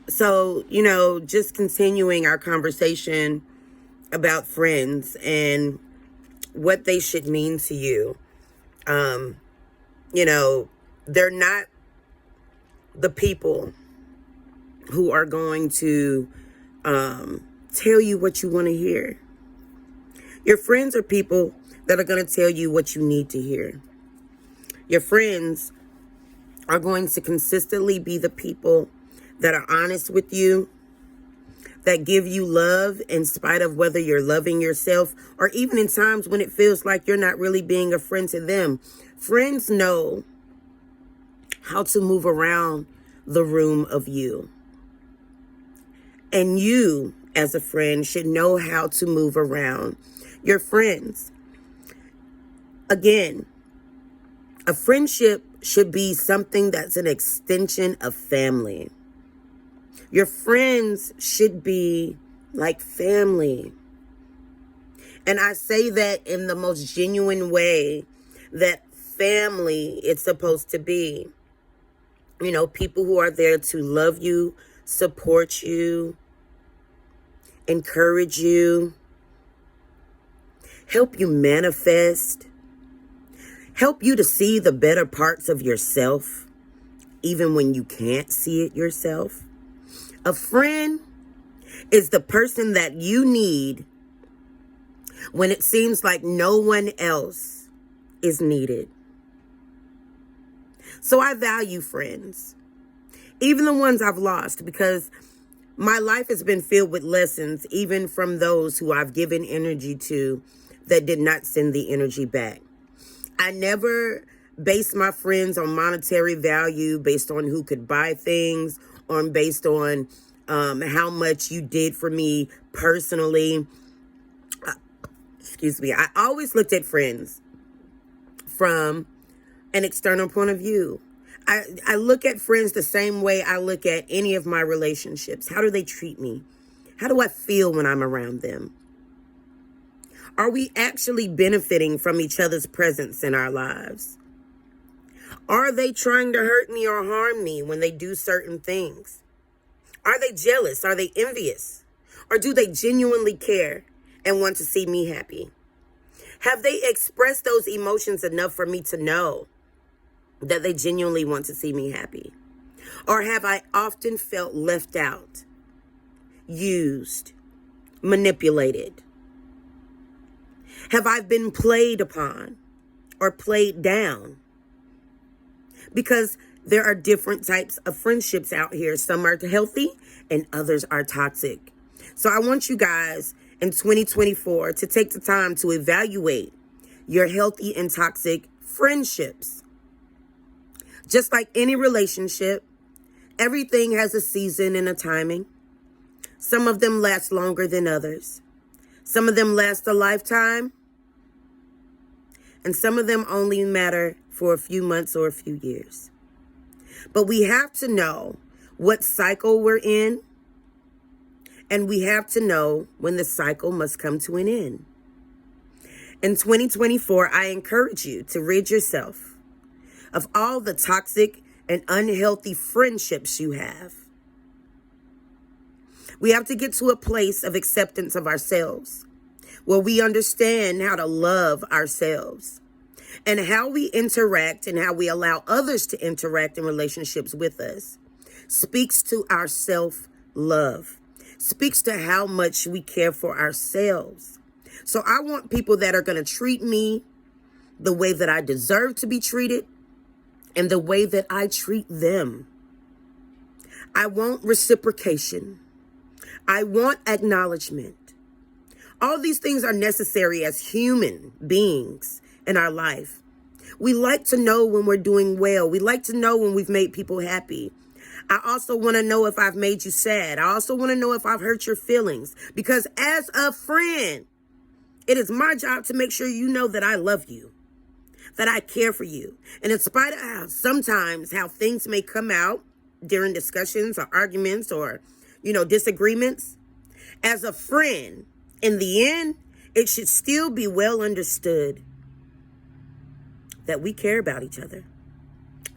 So, just continuing our conversation about friends and what they should mean to you. Um, they're not the people who are going to tell you what you want to hear. Your friends are people that are going to tell you what you need to hear. Your friends are going to consistently be the people that are honest with you, that give you love in spite of whether you're loving yourself or even in times when it feels like you're not really being a friend to them. Friends know how to move around the room of you. And you, as a friend, should know how to move around your friends. Again, a friendship should be something that's an extension of family. Your friends should be like family. And I say that in the most genuine way that family is supposed to be. People who are there to love you, support you, encourage you, help you manifest, help you to see the better parts of yourself, even when you can't see it yourself. A friend is the person that you need when it seems like no one else is needed. So I value friends, even the ones I've lost, because my life has been filled with lessons, even from those who I've given energy to that did not send the energy back. I never based my friends on monetary value, based on who could buy things, or based on how much you did for me personally. Excuse me. I always looked at friends from an external point of view. I look at friends the same way I look at any of my relationships. How do they treat me? How do I feel when I'm around them? Are we actually benefiting from each other's presence in our lives? Are they trying to hurt me or harm me when they do certain things? Are they jealous? Are they envious? Or do they genuinely care and want to see me happy? Have they expressed those emotions enough for me to know that they genuinely want to see me happy? Or have I often felt left out, used, manipulated? Have I been played upon or played down? Because there are different types of friendships out here. Some are healthy and others are toxic. So I want you guys in 2024 to take the time to evaluate your healthy and toxic friendships. Just like any relationship, everything has a season and a timing. Some of them last longer than others. Some of them last a lifetime. And some of them only matter for a few months or a few years. But we have to know what cycle we're in. And we have to know when the cycle must come to an end. In 2024, I encourage you to rid yourself of all the toxic and unhealthy friendships you have. We have to get to a place of acceptance of ourselves, where we understand how to love ourselves and how we interact and how we allow others to interact in relationships with us speaks to our self-love, speaks to how much we care for ourselves. So I want people that are going to treat me the way that I deserve to be treated and the way that I treat them. I want reciprocation. I want acknowledgement. All these things are necessary as human beings in our life. We like to know when we're doing well. We like to know when we've made people happy. I also want to know if I've made you sad. I also want to know if I've hurt your feelings. Because as a friend, it is my job to make sure you know that I love you, that I care for you. And in spite of sometimes how things may come out during discussions or arguments or, disagreements, as a friend, in the end, it should still be well understood that we care about each other,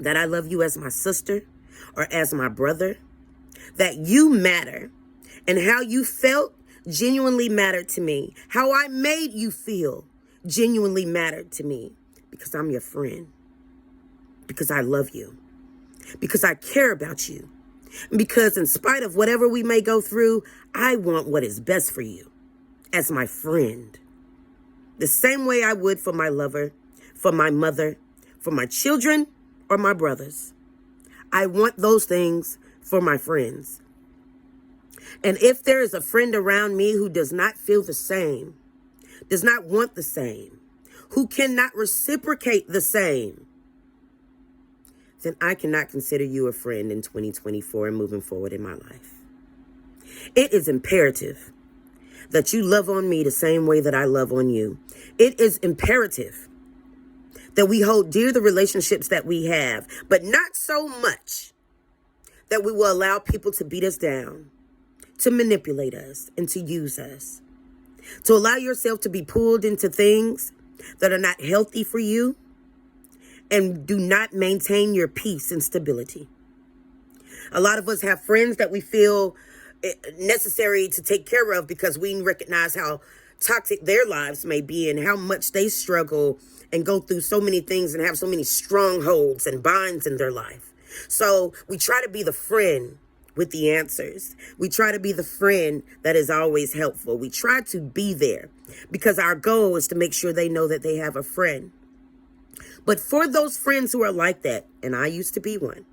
that I love you as my sister or as my brother, that you matter and how you felt genuinely mattered to me. How I made you feel genuinely mattered to me, because I'm your friend, because I love you, because I care about you, and because in spite of whatever we may go through, I want what is best for you as my friend. The same way I would for my lover, for my mother, for my children, or my brothers. I want those things for my friends. And if there is a friend around me who does not feel the same, does not want the same, who cannot reciprocate the same, then I cannot consider you a friend in 2024 and moving forward in my life. It is imperative that you love on me the same way that I love on you. It is imperative that we hold dear the relationships that we have, but not so much that we will allow people to beat us down, to manipulate us, and to use us. To allow yourself to be pulled into things that are not healthy for you and do not maintain your peace and stability. A lot of us have friends that we feel necessary to take care of because we recognize how toxic their lives may be and how much they struggle and go through so many things and have so many strongholds and binds in their life. So we try to be the friend with the answers. We try to be the friend that is always helpful. We try to be there because our goal is to make sure they know that they have a friend. But for those friends who are like that, and I used to be one,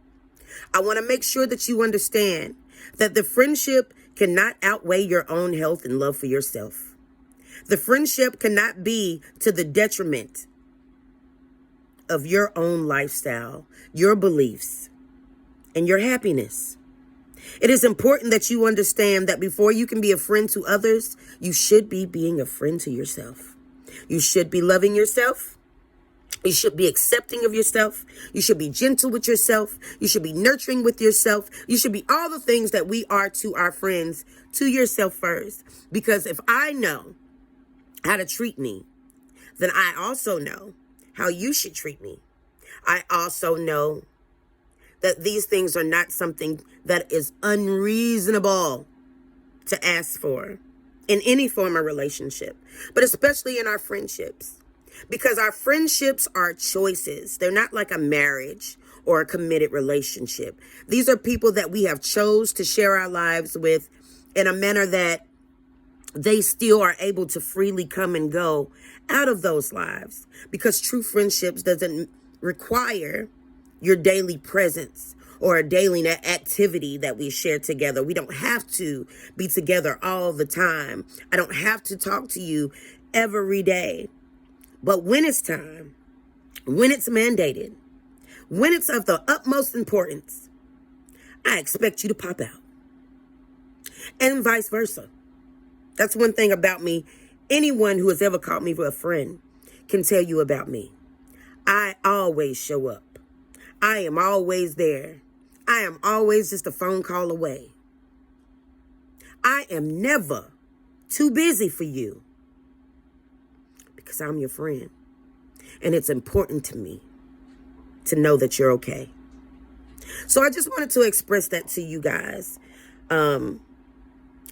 I want to make sure that you understand that the friendship cannot outweigh your own health and love for yourself. The friendship cannot be to the detriment of your own lifestyle, your beliefs, and your happiness. It is important that you understand that before you can be a friend to others, you should be being a friend to yourself. You should be loving yourself. You should be accepting of yourself. You should be gentle with yourself. You should be nurturing with yourself. You should be all the things that we are to our friends, to yourself first. Because if I know how to treat me, then I also know how you should treat me. I also know that these things are not something that is unreasonable to ask for in any form of relationship, but especially in our friendships. Because our friendships are choices. They're not like a marriage or a committed relationship. These are people that we have chose to share our lives with in a manner that they still are able to freely come and go out of those lives. Because true friendships doesn't require your daily presence or a daily activity that we share together. We don't have to be together all the time. I don't have to talk to you every day. But when it's time, when it's mandated, when it's of the utmost importance, I expect you to pop out. And vice versa. That's one thing about me. Anyone who has ever called me a friend can tell you about me. I always show up. I am always there. I am always just a phone call away. I am never too busy for you because I'm your friend. And it's important to me to know that you're okay. So I just wanted to express that to you guys in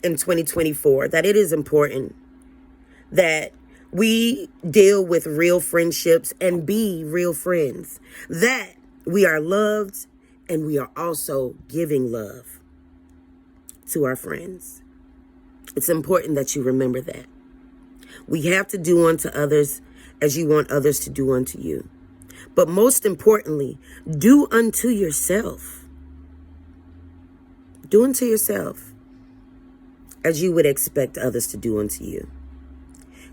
2024, that it is important that we deal with real friendships and be real friends, that we are loved and we are also giving love to our friends. It's important that you remember that. We have to do unto others as you want others to do unto you. But most importantly, do unto yourself. Do unto yourself as you would expect others to do unto you.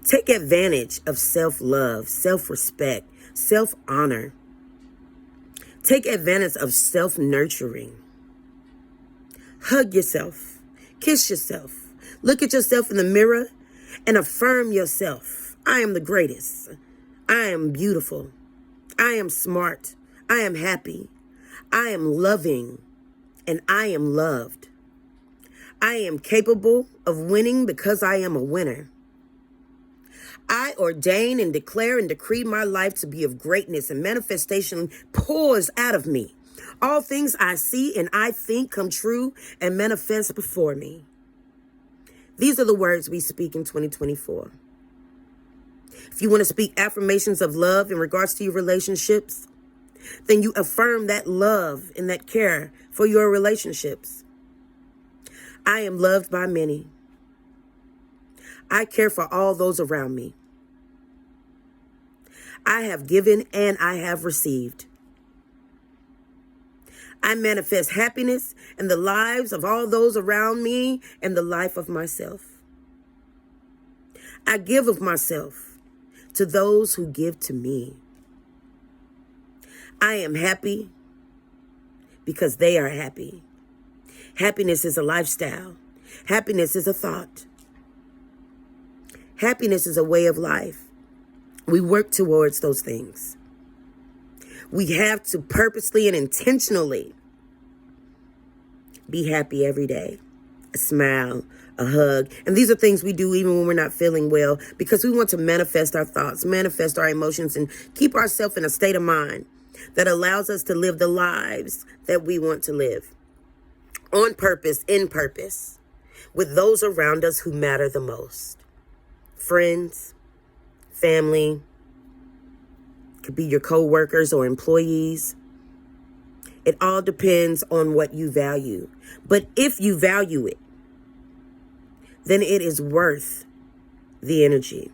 Take advantage of self-love, self-respect, self-honor. Take advantage of self-nurturing. Hug yourself. Kiss yourself. Look at yourself in the mirror and affirm yourself. I am the greatest. I am beautiful. I am smart. I am happy. I am loving. And I am loved. I am capable of winning because I am a winner. I ordain and declare and decree my life to be of greatness, and manifestation pours out of me. All things I see and I think come true and manifest before me. These are the words we speak in 2024. If you want to speak affirmations of love in regards to your relationships, then you affirm that love and that care for your relationships. I am loved by many. I care for all those around me. I have given and I have received. I manifest happiness in the lives of all those around me and the life of myself. I give of myself to those who give to me. I am happy because they are happy. Happiness is a lifestyle. Happiness is a thought. Happiness is a way of life. We work towards those things. We have to purposely and intentionally be happy every day. A smile, a hug. And these are things we do even when we're not feeling well, because we want to manifest our thoughts, manifest our emotions, and keep ourselves in a state of mind that allows us to live the lives that we want to live. On purpose, in purpose, with those around us who matter the most. Friends, family, could be your co-workers or employees. It all depends on what you value. But if you value it, then it is worth the energy.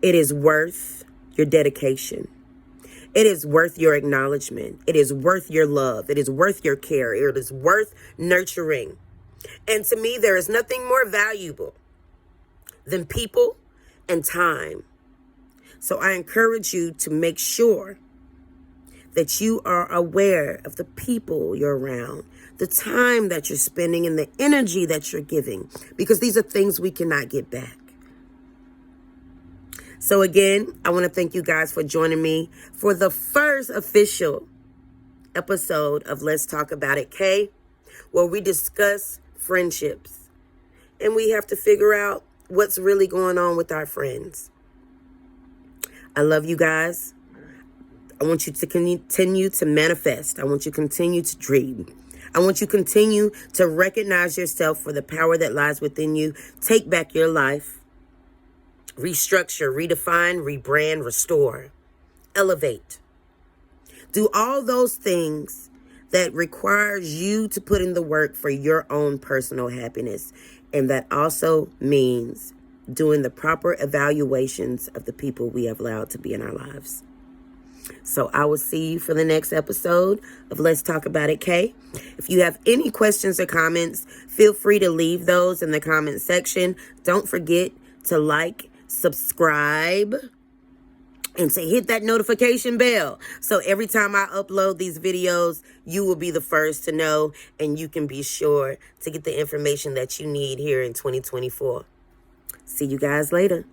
It is worth your dedication. It is worth your acknowledgement. It is worth your love. It is worth your care. It is worth nurturing. And to me, there is nothing more valuable than people and time. So I encourage you to make sure that you are aware of the people you're around, the time that you're spending, and the energy that you're giving, because these are things we cannot get back. So again, I want to thank you guys for joining me for the first official episode of Let's Talk About It, K, where we discuss friendships. And we have to figure out what's really going on with our friends. I love you guys. I want you to continue to manifest. I want you to continue to dream. I want you to continue to recognize yourself for the power that lies within you. Take back your life. Restructure, redefine, rebrand, restore, elevate. Do all those things that requires you to put in the work for your own personal happiness. And that also means doing the proper evaluations of the people we have allowed to be in our lives. So I will see you for the next episode of Let's Talk About It, K. If you have any questions or comments, feel free to leave those in the comment section. Don't forget to like, subscribe, and say hit that notification bell. So every time I upload these videos, you will be the first to know, and you can be sure to get the information that you need here in 2024. See you guys later.